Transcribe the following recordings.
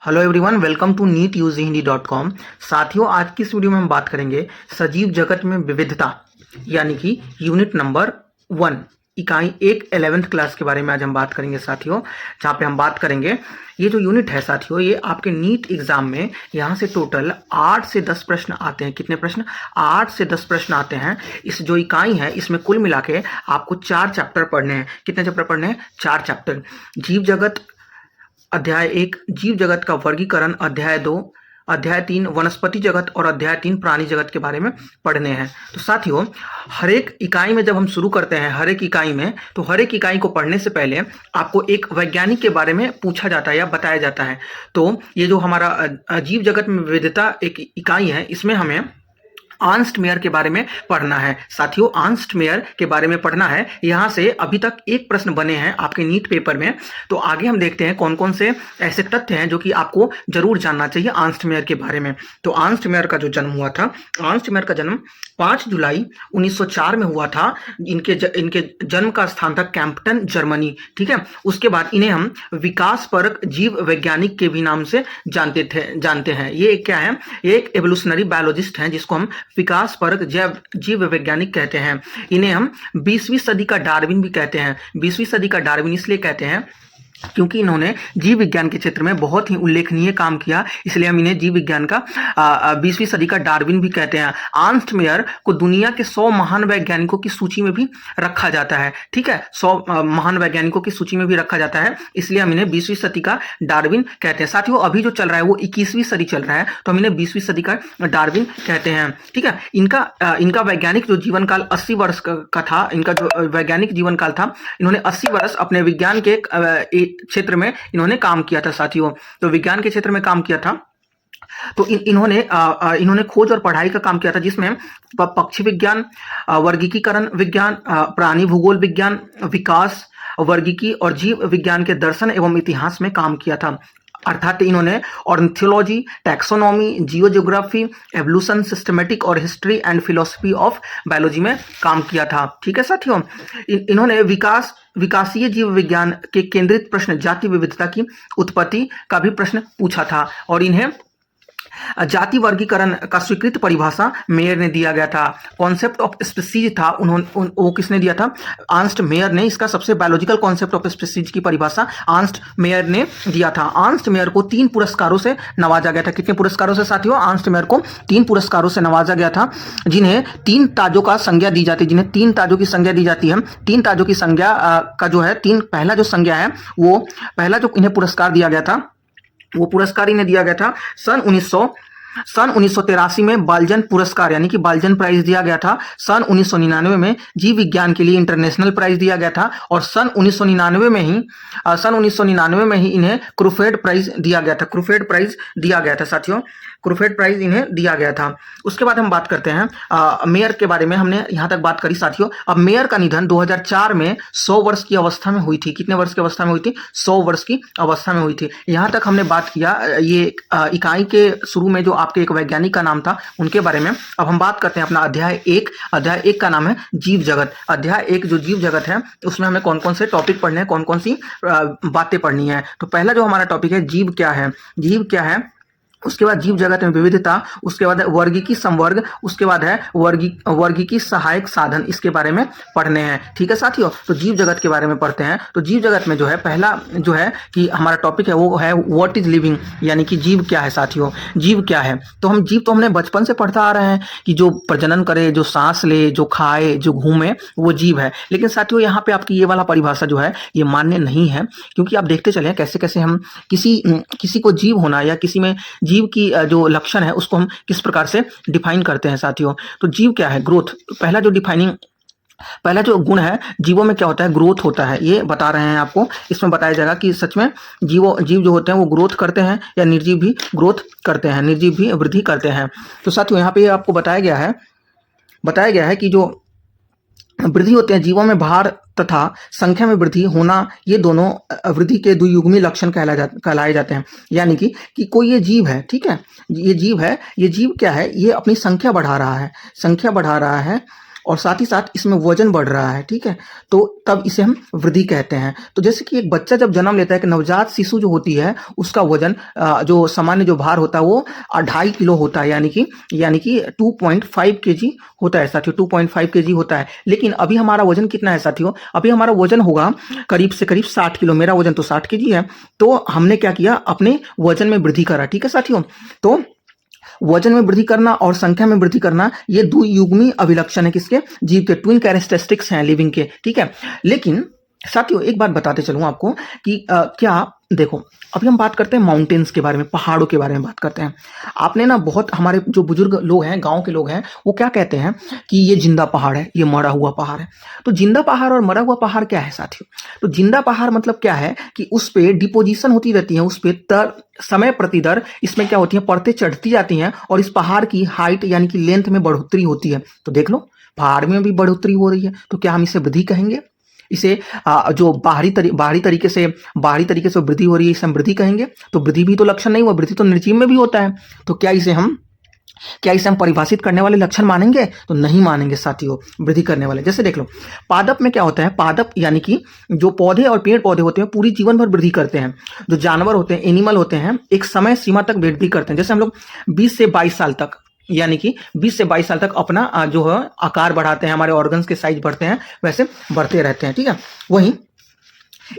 Hello everyone, welcome to neetusehindi.com। साथियों, आज की इस वीडियो में हम बात करेंगे सजीव जगत में विविधता यानी कि यूनिट नंबर 1 इकाई 1 11th क्लास के बारे में आज हम बात करेंगे साथियों। जहाँ पे हम बात करेंगे ये जो यूनिट है साथियों, ये आपके नीट एग्जाम में यहाँ से टोटल 8 से 10 प्रश्न आते हैं। कितने प्रश्न? 8 से 10 प्रश्न आते हैं। इस जो इकाई है इसमें कुल मिला के आपको 4 चैप्टर पढ़ने हैं। कितने चैप्टर पढ़ने हैं? 4 चैप्टर। जीव जगत अध्याय 1 जीव जगत का वर्गीकरण, अध्याय 2, अध्याय 3 वनस्पति जगत और अध्याय 3 प्राणी जगत के बारे में पढ़ने हैं। तो साथियों, हर एक इकाई में जब हम शुरू करते हैं हर एक इकाई में, तो हर एक इकाई को पढ़ने से पहले आपको एक वैज्ञानिक के बारे में पूछा जाता है या बताया जाता है। तो ये जो हमारा जीव जगत में विविधता एक इकाई है, इसमें हमें अर्नस्ट मेयर के बारे में पढ़ना है। साथियों, अर्नस्ट मेयर के बारे में पढ़ना है। यहाँ से अभी तक एक प्रश्न बने हैं आपके नीट पेपर में। तो आगे हम देखते हैं कौन कौन से ऐसे तथ्य हैं जो कि आपको जरूर जानना चाहिए अर्नस्ट मेयर के बारे में। तो अर्नस्ट मेयर का जो जन्म हुआ था, अर्नस्ट मेयर का जन्म 5 जुलाई 1904 में हुआ था। इनके जन्म का स्थान था कैंपटन, जर्मनी। ठीक है। उसके बाद इन्हें हम विकासपरक जीव वैज्ञानिक के भी नाम से जानते हैं। ये क्या है? ये एक एवोल्यूशनरी बायोलॉजिस्ट हैं जिसको हम विकासपरक जीव वैज्ञानिक कहते हैं। इन्हें हम 20वीं सदी का डार्विन भी कहते हैं। 20वीं सदी का डार्विन इसलिए कहते हैं क्योंकि इन्होंने जीव विज्ञान के क्षेत्र में बहुत ही उल्लेखनीय काम किया, इसलिए हम इन्हें जीव विज्ञान का 20वीं सदी का डार्विन भी कहते हैं। अर्नस्ट मेयर को दुनिया के 100 महान वैज्ञानिकों की सूची में भी रखा जाता है। ठीक है, 100 महान वैज्ञानिकों की सूची में भी रखा जाता है, इसलिए हम इन्हें 20वीं सदी का डार्विन कहते हैं। साथियों, अभी जो चल रहा है वो 21वीं सदी चल रहा है, तो हम इन्हें 20वीं सदी का डार्विन कहते हैं। ठीक है। इनका वैज्ञानिक जो जीवन काल 80 वर्ष का था। इनका जो वैज्ञानिक जीवन काल था, इन्होंने 80 वर्ष अपने विज्ञान के क्षेत्र में इन्होंने काम किया था। साथियों, तो विज्ञान के क्षेत्र में काम किया था। तो इन्होंने खोज और पढ़ाई का काम किया था, जिसमें पक्षी विज्ञान, वर्गीकीकरण विज्ञान, प्राणी भूगोल विज्ञान, विकास, वर्गीकी और जीव विज्ञान के दर्शन एवं इतिहास में काम किया था। अर्थात इन्होंने ऑर्निथोलॉजी, टैक्सोनॉमी, जियोज्योग्राफी, एवोल्यूशन, सिस्टमेटिक और history and philosophy of biology में काम किया था। ठीक है साथियों, इन्होंने विकासीय जीव विज्ञान के केंद्रित प्रश्न जाति विविधता की उत्पत्ति का भी प्रश्न पूछा था, और इन्हें जाति वर्गीकरण का स्वीकृत परिभाषा मेयर ने दिया गया था। कॉन्सेप्ट ऑफ स्पीसीज था, वो किसने दिया था? अर्नस्ट मेयर ने। इसका सबसे बायोलॉजिकल कॉन्सेप्ट ऑफ स्पीसीज की परिभाषा अर्नस्ट मेयर ने दिया था। अर्नस्ट मेयर को 3 पुरस्कारों से नवाजा गया था। कितने पुरस्कारों से साथियों? अर्नस्ट मेयर को 3 पुरस्कारों से नवाजा गया था, जिन्हें 3 ताजों का संज्ञा दी जाती है। जिन्हें 3 ताजों की संज्ञा दी जाती है। 3 ताजों की संज्ञा का जो है पहला जो संज्ञा है, वो पहला जो इन्हें पुरस्कार दिया गया था, वो पुरस्कार इन्हें दिया गया था सन 1983 में बाल्जन पुरस्कार यानी कि बाल्जन प्राइज दिया गया था। सन 1999 में जीव विज्ञान के लिए इंटरनेशनल प्राइज दिया गया था, और सन 1999 में ही इन्हें क्रूफेड प्राइज दिया गया था। क्रूफेड प्राइज दिया गया था साथियों, क्रूफेड प्राइज इन्हें दिया गया था। उसके बाद हम बात करते हैं मेयर के बारे में। हमने यहाँ तक बात करी साथियों। अब मेयर का निधन 2004 में 100 वर्ष की अवस्था में हुई थी। कितने वर्ष की अवस्था में हुई थी? 100 वर्ष की अवस्था में हुई थी। यहाँ तक हमने बात किया ये इकाई के शुरू में जो आपके एक वैज्ञानिक का नाम था उनके बारे में। अब हम बात करते हैं अपना अध्याय 1। अध्याय 1 का नाम है जीव जगत। अध्याय 1 जो जीव जगत है, उसमें हमें कौन कौन से टॉपिक पढ़ने हैं, कौन कौन सी बातें पढ़नी है। तो पहला जो हमारा टॉपिक है, जीव क्या है। जीव क्या है, उसके बाद जीव जगत में विविधता, उसके बाद है वर्गीकी संवर्ग, उसके बाद है वर्गीकी सहायक साधन। इसके बारे में पढ़ने हैं। ठीक है साथियों, तो जीव जगत के बारे में पढ़ते हैं। तो जीव जगत में जो है पहला जो है कि हमारा टॉपिक है वो है व्हाट इज लिविंग, यानी कि जीव क्या है साथियों। जीव क्या है? तो हमने बचपन से पढ़ता आ रहे हैं कि जो प्रजनन करे, जो सांस ले, जो खाए, जो घूमे, वो जीव है। लेकिन साथियों, यहाँ पे आपकी ये वाला परिभाषा जो है ये मान्य नहीं है, क्योंकि आप देखते चले कैसे कैसे हम किसी को जीव होना या किसी में जीव की जो लक्षण है उसको हम किस प्रकार से डिफाइन करते हैं साथियों। तो जीव क्या है? ग्रोथ। पहला जो गुण है जीवों में क्या होता है? ग्रोथ होता है। ये बता रहे हैं आपको। इसमें बताया जाएगा कि सच में जीव जो होते हैं वो ग्रोथ करते हैं या निर्जीव भी ग्रोथ करते हैं, निर्जीव भी वृद्धि करते हैं। तो साथियों, यहाँ पे आपको बताया गया है कि जो वृद्धि होते हैं जीवों में भार तथा संख्या में वृद्धि होना, ये दोनों वृद्धि के द्वियुग्मी लक्षण कहलाए जाते हैं। यानी कि कोई ये जीव है, ठीक है, ये जीव क्या है? ये अपनी संख्या बढ़ा रहा है, और साथ ही साथ इसमें वजन बढ़ रहा है, ठीक है, तो तब इसे हम वृद्धि कहते हैं। तो जैसे कि एक बच्चा जब जन्म लेता है, एक नवजात शिशु जो होती है उसका वजन जो सामान्य जो भार होता है वो 2.5 किलो होता है, यानी कि 2.5 केजी होता है साथियों, 2.5 केजी होता है। लेकिन अभी हमारा वजन कितना है साथियों? अभी हमारा वजन होगा करीब से करीब 60 किलो। मेरा वजन तो 60 केजी है। तो हमने क्या किया, अपने वजन में वृद्धि करा, ठीक है साथियों। तो वजन में वृद्धि करना और संख्या में वृद्धि करना ये द्वियुग्मी अभिलक्षण है किसके? जीव के। ट्विन कैरेक्टरिस्टिक्स हैं लिविंग के, ठीक है। लेकिन साथियों एक बात बताते चलूं आपको कि क्या देखो, अभी हम बात करते हैं माउंटेन्स के बारे में, पहाड़ों के बारे में बात करते हैं। आपने ना बहुत, हमारे जो बुजुर्ग लोग हैं, गांव के लोग हैं, वो क्या कहते हैं कि ये जिंदा पहाड़ है, ये मरा हुआ पहाड़ है। तो जिंदा पहाड़ और मरा हुआ पहाड़ क्या है साथियों? तो जिंदा पहाड़ मतलब क्या है कि उस पे डिपोजिशन होती रहती है, उस पे समय प्रतिदर इसमें क्या होती है, परतें चढ़ती जाती हैं और इस पहाड़ की हाइट यानी कि लेंथ में बढ़ोतरी होती है। तो देख लो, पहाड़ में भी बढ़ोतरी हो रही है, तो क्या हम इसे वृद्धि कहेंगे? इसे जो बाहरी तरीके से वृद्धि हो रही है, इसे हम वृद्धि कहेंगे? तो वृद्धि भी तो लक्षण नहीं हुआ, वृद्धि तो निर्जीव में भी होता है। तो क्या इसे हम परिभाषित करने वाले लक्षण मानेंगे? तो नहीं मानेंगे साथियों, वृद्धि करने वाले। जैसे देख लो, पादप में क्या होता है, पादप यानी कि जो पौधे और पेड़ पौधे होते हैं पूरी जीवन भर वृद्धि करते हैं। जो जानवर होते हैं, एनिमल होते हैं, एक समय सीमा तक वृद्धि करते हैं। जैसे हम लोग 20 से 22 साल तक, यानी कि 20 से 22 साल तक अपना जो है आकार बढ़ाते हैं, हमारे ऑर्गन्स के साइज बढ़ते हैं, वैसे बढ़ते रहते हैं, ठीक है। वहीं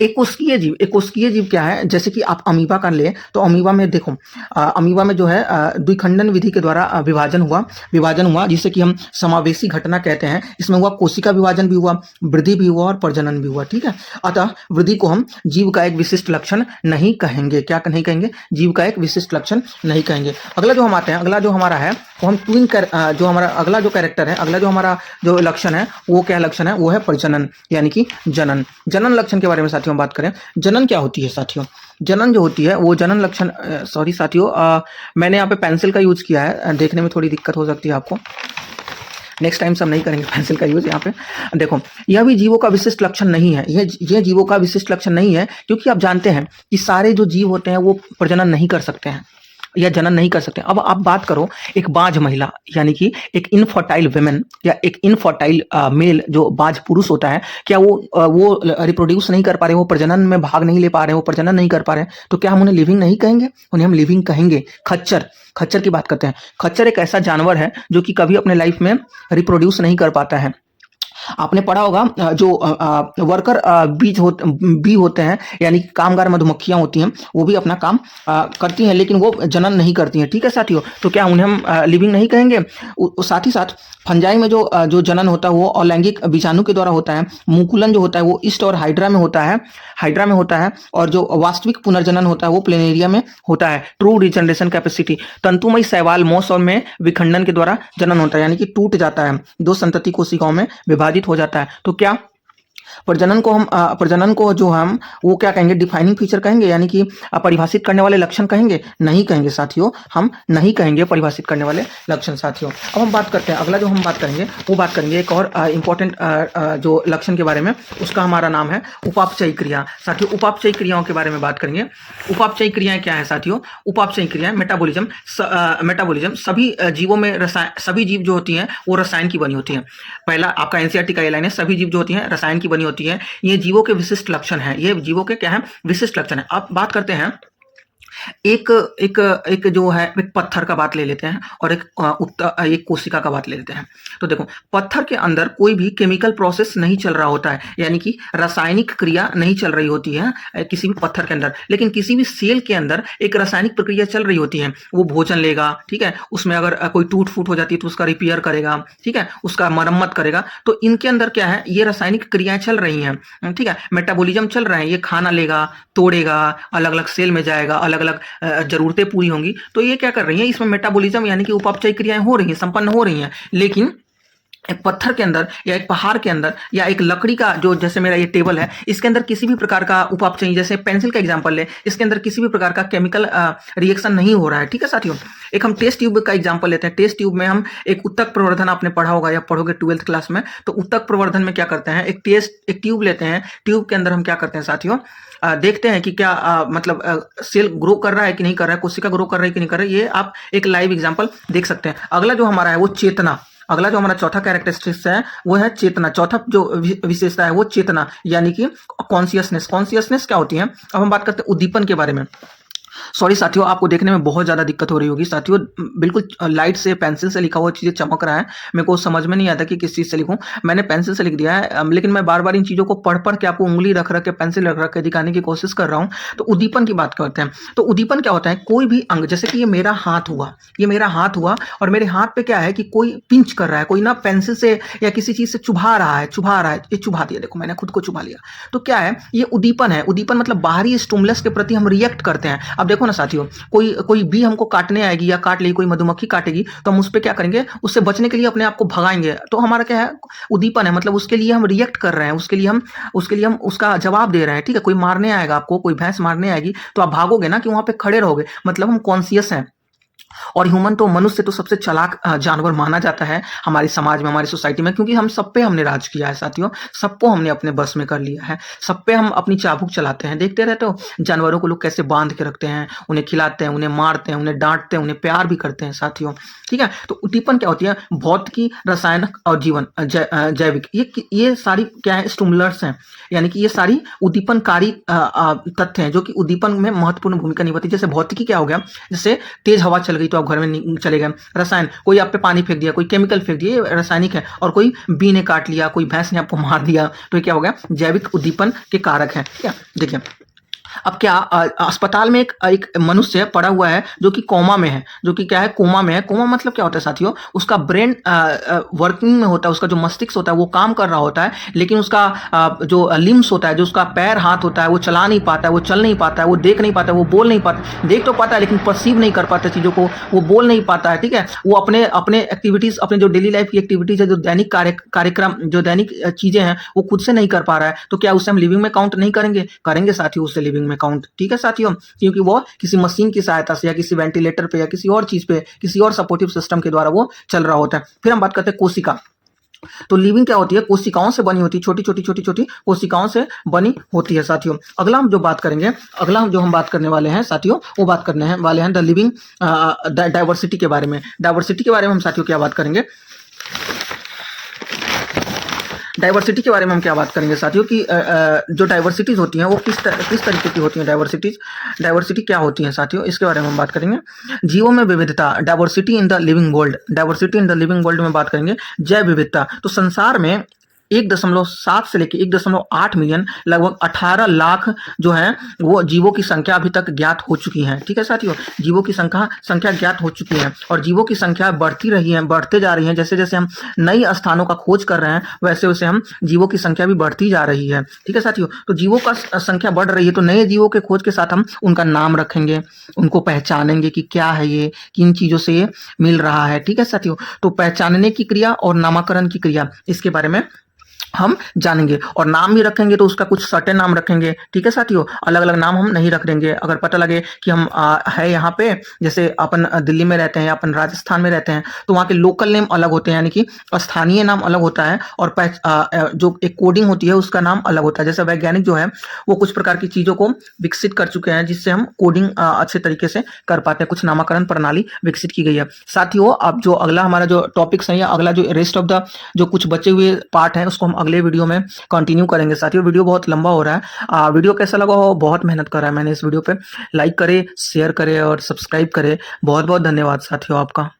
एक कोशिकीय जीव क्या है? जैसे कि आप अमीबा का ले, तो अमीबा में देखो, अमीबा में जो है द्विखंडन विधि के द्वारा विभाजन हुआ जिसे कि हम समावेशी घटना कहते हैं। इसमें हुआ कोशिका विभाजन भी हुआ, वृद्धि भी हुआ और प्रजनन भी हुआ, ठीक है। अतः वृद्धि को हम जीव का एक विशिष्ट लक्षण नहीं कहेंगे। क्या नहीं कहेंगे? जीव का एक विशिष्ट लक्षण नहीं कहेंगे। अगला जो हम आते हैं, अगला जो हमारा है वो हम जो हमारा अगला जो कैरेक्टर है, अगला जो हमारा जो लक्षण है, वो क्या लक्षण है? वो है प्रजनन यानी कि जनन लक्षण के बारे में साथियों बात करें। जनन क्या होती है साथियों? जनन जो होती है वो जनन लक्षण, सॉरी साथियों, मैंने यहाँ पे पेंसिल का यूज किया है, देखने में थोड़ी दिक्कत हो सकती है आपको। नेक्स्ट टाइम से हम नहीं करेंगे पेंसिल का यूज। यहाँ पे देखो, यह भी जीवों का विशिष्ट लक्षण नहीं है, यह जीवों का विशिष्ट लक्षण नहीं है, क्योंकि आप जानते हैं कि सारे जो जीव होते हैं वो प्रजनन नहीं कर सकते हैं या जनन नहीं कर सकते। अब आप बात करो एक बाज महिला, यानी कि एक इनफर्टाइल वुमेन या एक इनफर्टाइल मेल, जो बाज पुरुष होता है, क्या वो रिप्रोड्यूस नहीं कर पा रहे, वो प्रजनन में भाग नहीं ले पा रहे, वो प्रजनन नहीं कर पा रहे, तो क्या हम उन्हें लिविंग नहीं कहेंगे? उन्हें हम लिविंग कहेंगे। खच्चर की बात करते हैं। खच्चर एक ऐसा जानवर है जो कि कभी अपने लाइफ में रिप्रोड्यूस नहीं कर पाता है। आपने पढ़ा होगा जो वर्कर बी होते हैं, यानी कामगार मधुमक्खियां होती हैं, वो भी अपना काम करती हैं, लेकिन वो जनन नहीं करती हैं, ठीक है साथियों। तो क्या उन्हें हम लिविंग नहीं कहेंगे? साथ ही साथ फंजाई में जो जनन होता है वो अलैंगिक बीजाणु के द्वारा होता है। मुकुलन जो होता है वो ईस्ट और हाइड्रा में होता है, और जो वास्तविक पुनर्जनन होता है वो प्लेनेरिया में होता है। ट्रू रिजनरेशन कैपेसिटी, तंतुमय शैवाल मोस और में विखंडन के द्वारा जनन होता है, यानी कि टूट जाता है, 2 संतति कोशिकाओं में विभाजित हो जाता है। तो क्या प्रजनन को जो हम वो क्या कहेंगे? डिफाइनिंग फीचर कहेंगे, यानी कि परिभाषित करने वाले लक्षण कहेंगे? नहीं कहेंगे साथियों, हम नहीं कहेंगे परिभाषित करने वाले लक्षण साथियों। अब हम बात करते हैं, अगला जो हम बात करेंगे वो बात करेंगे एक और इंपॉर्टेंट जो लक्षण के बारे में, उसका हमारा नाम है उपापचयी क्रिया। साथियों उपापचयी क्रियाओं के बारे में बात करेंगे। उपापचयी क्रियाएं क्या है साथियों? उपापचयी क्रियाएं मेटाबॉलिज्म, सभी जीवों में सभी जीव जो होती हैं वो रसायन की बनी होती हैं। पहला आपका एनसीईआरटी का ये लाइन है, सभी जीव जो होती हैं रसायन की बनी होती है। ये जीवों के विशिष्ट लक्षण है, ये जीवों के क्या है? विशिष्ट लक्षण है। अब बात करते हैं एक जो है, एक पत्थर का बात ले लेते हैं और एक कोशिका का बात ले लेते हैं। तो देखो, पत्थर के अंदर कोई भी केमिकल प्रोसेस नहीं चल रहा होता है, यानी कि रासायनिक क्रिया नहीं चल रही होती है किसी भी पत्थर के अंदर, लेकिन किसी भी सेल के अंदर एक रासायनिक प्रक्रिया चल रही होती है। वो भोजन लेगा, ठीक है, उसमें अगर कोई टूट फूट हो जाती है तो उसका रिपेयर करेगा, ठीक है, उसका मरम्मत करेगा। तो इनके अंदर क्या है? ये रासायनिक क्रियाएं चल रही हैं, ठीक है, मेटाबॉलिज्म चल रहा है। ये खाना लेगा, तोड़ेगा, अलग अलग सेल में जाएगा, अलग अलग जरूरतें पूरी होंगी। तो ये क्या कर रही है? इसमें मेटाबॉलिज्म यानी कि उपापचयी क्रियाएं हो रही हैं, संपन्न हो रही हैं। लेकिन एक पत्थर के अंदर या एक पहाड़ के अंदर या एक लकड़ी का, जो जैसे मेरा ये टेबल है, इसके अंदर किसी भी प्रकार का उपापचयी, जैसे पेंसिल का एग्जांपल ले, इसके अंदर किसी भी प्रकार का केमिकल रिएक्शन नहीं हो रहा है, ठीक है साथियों। एक हम टेस्ट ट्यूब का एग्जांपल लेते हैं। टेस्ट ट्यूब में हम एक उत्तक प्रवर्धन, आपने पढ़ा होगा या पढ़ोगे 12th क्लास में, तो उत्तक प्रवर्धन में क्या करते हैं? एक ट्यूब लेते हैं, ट्यूब के अंदर हम क्या करते हैं साथियों? देखते हैं कि क्या मतलब सेल ग्रो कर रहा है कि नहीं कर रहा है, कोशिका ग्रो कर रही है कि नहीं कर रही है। ये आप एक लाइव एग्जांपल देख सकते हैं। अगला जो हमारा है वो चेतना। अगला जो हमारा चौथा कैरेक्टरिस्टिक्स है वो है चेतना। चौथा जो विशेषता है वो चेतना यानी कि कॉन्शियसनेस। कॉन्शियसनेस क्या होती है? अब हम बात करते हैं उद्दीपन के बारे में। सॉरी साथियों, आपको देखने में बहुत ज़्यादा दिक्कत हो रही होगी साथियों, बिल्कुल लाइट से पेंसिल से लिखा हुआ चीज़ें चमक रहा है, मेरे को समझ में नहीं आता कि किस चीज़ से लिखूं। मैंने पेंसिल से लिख दिया है, लेकिन मैं बार बार इन चीज़ों को पढ़ पढ़ के आपको उंगली रख रख के पेंसिल रख रख के दिखाने की कोशिश कर रहा हूँ। तो उद्दीपन की बात करते हैं। तो उद्दीपन क्या होता है? कोई भी अंग, जैसे कि ये मेरा हाथ हुआ, ये मेरा हाथ हुआ और मेरे हाथ पे क्या है कि कोई पिंच कर रहा है, कोई ना पेंसिल से या किसी चीज़ से चुभा रहा है, ये चुभा दिया, देखो मैंने खुद को चुभा लिया। तो क्या है? ये उद्दीपन है। उद्दीपन मतलब बाहरी स्टिमुलस के प्रति हम रिएक्ट करते हैं। अब देखो ना साथियों, कोई कोई बी हमको काटने आएगी या काट लेगी, कोई मधुमक्खी काटेगी, तो हम उस पर क्या करेंगे? उससे बचने के लिए अपने आप को भगाएंगे। तो हमारा क्या है? उद्दीपन है, मतलब उसके लिए हम रिएक्ट कर रहे हैं, उसके लिए हम उसका जवाब दे रहे हैं। ठीक है, कोई मारने आएगा आपको, कोई भैंस मारने आएगी, तो आप भागोगे ना कि वहां पे खड़े रहोगे, मतलब हम कॉन्शियस हैं। और ह्यूमन तो, मनुष्य तो सबसे चालाक जानवर माना जाता है हमारे समाज में, हमारी सोसाइटी में, क्योंकि हम सब पे हमने राज किया है साथियों, सबको हमने अपने बस में कर लिया है, सब पे हम अपनी चाबुक चलाते हैं। देखते रहते हो जानवरों को लोग कैसे बांध के रखते हैं, उन्हें खिलाते हैं, उन्हें मारते हैं, उन्हें डांटते हैं, उन्हें प्यार भी करते हैं साथियों। ठीक है, तो उद्दीपन क्या होती है? भौतिकी, रासायनिक और जीवन जैविक, ये सारी क्या है? स्टिमुलर्स हैं, यानी कि ये सारी उद्दीपनकारी तथ्य हैं जो कि उद्दीपन में महत्वपूर्ण भूमिका निभाती है। जैसे भौतिकी क्या हो गया? जैसे तेज हवा चल गई तो आप घर में चले गए। रसायन, कोई आप पे पानी फेंक दिया, कोई केमिकल फेंक दिया, ये रासायनिक है। और कोई बी ने काट लिया, कोई भैंस ने आपको मार दिया, तो ये क्या हो गया? जैविक उद्दीपन के कारक है। ठीक है, देखिए अब क्या, अस्पताल में एक मनुष्य पड़ा हुआ है जो कि कोमा में है, जो कि क्या है? कोमा में है। कोमा मतलब क्या होता है साथियों? उसका ब्रेन वर्किंग में होता है, उसका जो मस्तिष्क होता है वो काम कर रहा होता है, लेकिन उसका जो लिम्स होता है, जो उसका पैर हाथ होता है, वो चला नहीं पाता है, वो चल नहीं पाता है, वो देख नहीं पाता है, वो बोल नहीं पाता। देख तो पाता है लेकिन परसीव नहीं कर पाता चीज़ों को, वो बोल नहीं पाता है। ठीक है, वो अपने अपने एक्टिविटीज़, अपने जो डेली लाइफ की एक्टिविटीज़ है, जो दैनिक कार्यक्रम, जो दैनिक चीज़ें हैं, वो खुद से नहीं कर पा रहा है। तो क्या उसे हम लिविंग में काउंट नहीं करेंगे? करेंगे साथियों उससे लिविंग में काउंट। ठीक है साथियों, क्योंकि वो किसी मशीन की सहायता से या किसी वेंटिलेटर पे या किसी और चीज पे, किसी और सपोर्टिव सिस्टम के द्वारा वो चल रहा होता है। फिर हम बात करते हैं कोशिका। तो लिविंग क्या होती है? कोशिकाओं से बनी होती है, छोटी छोटी छोटी छोटी कोशिकाओं से बनी होती है साथियों। अगला हम जो बात करेंगे, अगला जो हम बात करने वाले हैं साथियों, वो बात करने वाले हैं द लिविंग डाइवर्सिटी के बारे में। डाइवर्सिटी के बारे में हम साथियों क्या बात करेंगे? डाइवर्सिटी के बारे में हम क्या बात करेंगे साथियों कि जो डाइवर्सिटीज होती हैं वो किस तरीके की होती हैं। डाइवर्सिटी क्या होती है साथियों, इसके बारे में हम बात करेंगे। जीवों में विविधता, diversity in the living world. Diversity in the living world में बात करेंगे जैव विविधता। तो संसार में 1.7 से लेकर 1.8 मिलियन, लगभग 18 लाख जो है वो जीवों की संख्या अभी तक ज्ञात हो चुकी है। ठीक है साथियों, जीवों की संख्या ज्ञात हो चुकी है और जीवों की संख्या बढ़ती रही है, बढ़ते जा रही है। जैसे जैसे हम नई स्थानों का खोज कर रहे हैं वैसे वैसे हम जीवों की संख्या भी बढ़ती जा रही है। ठीक है साथियों, तो जीवों का संख्या बढ़ रही है, तो नए जीवों के खोज के साथ हम उनका नाम रखेंगे, उनको पहचानेंगे कि क्या है ये, किन चीज़ों से ये मिल रहा है। ठीक है साथियों, तो पहचानने की क्रिया और नामकरण की क्रिया, इसके बारे में हम जानेंगे। और नाम भी रखेंगे तो उसका कुछ सर्टेन नाम रखेंगे। ठीक है साथियों, अलग अलग नाम हम नहीं रख देंगे। अगर पता लगे कि हम है यहाँ पे, जैसे अपन दिल्ली में रहते हैं, अपन राजस्थान में रहते हैं, तो वहाँ के लोकल नेम अलग होते हैं, यानी कि स्थानीय नाम अलग होता है और जो एक कोडिंग होती है उसका नाम अलग होता है। जैसे वैज्ञानिक जो है वो कुछ प्रकार की चीज़ों को विकसित कर चुके हैं जिससे हम कोडिंग अच्छे तरीके से कर पाते हैं, कुछ नामकरण प्रणाली विकसित की गई है। साथियों, अब जो अगला हमारा जो टॉपिक्स है या अगला जो रेस्ट ऑफ द जो कुछ बचे हुए पार्ट है उसको हम अगले वीडियो में कंटिन्यू करेंगे साथियों। वीडियो बहुत लंबा हो रहा है, वीडियो कैसा लगा हो? बहुत मेहनत कर रहा है मैंने इस वीडियो पे। लाइक करें, शेयर करें और सब्सक्राइब करें। बहुत बहुत धन्यवाद साथियों आपका।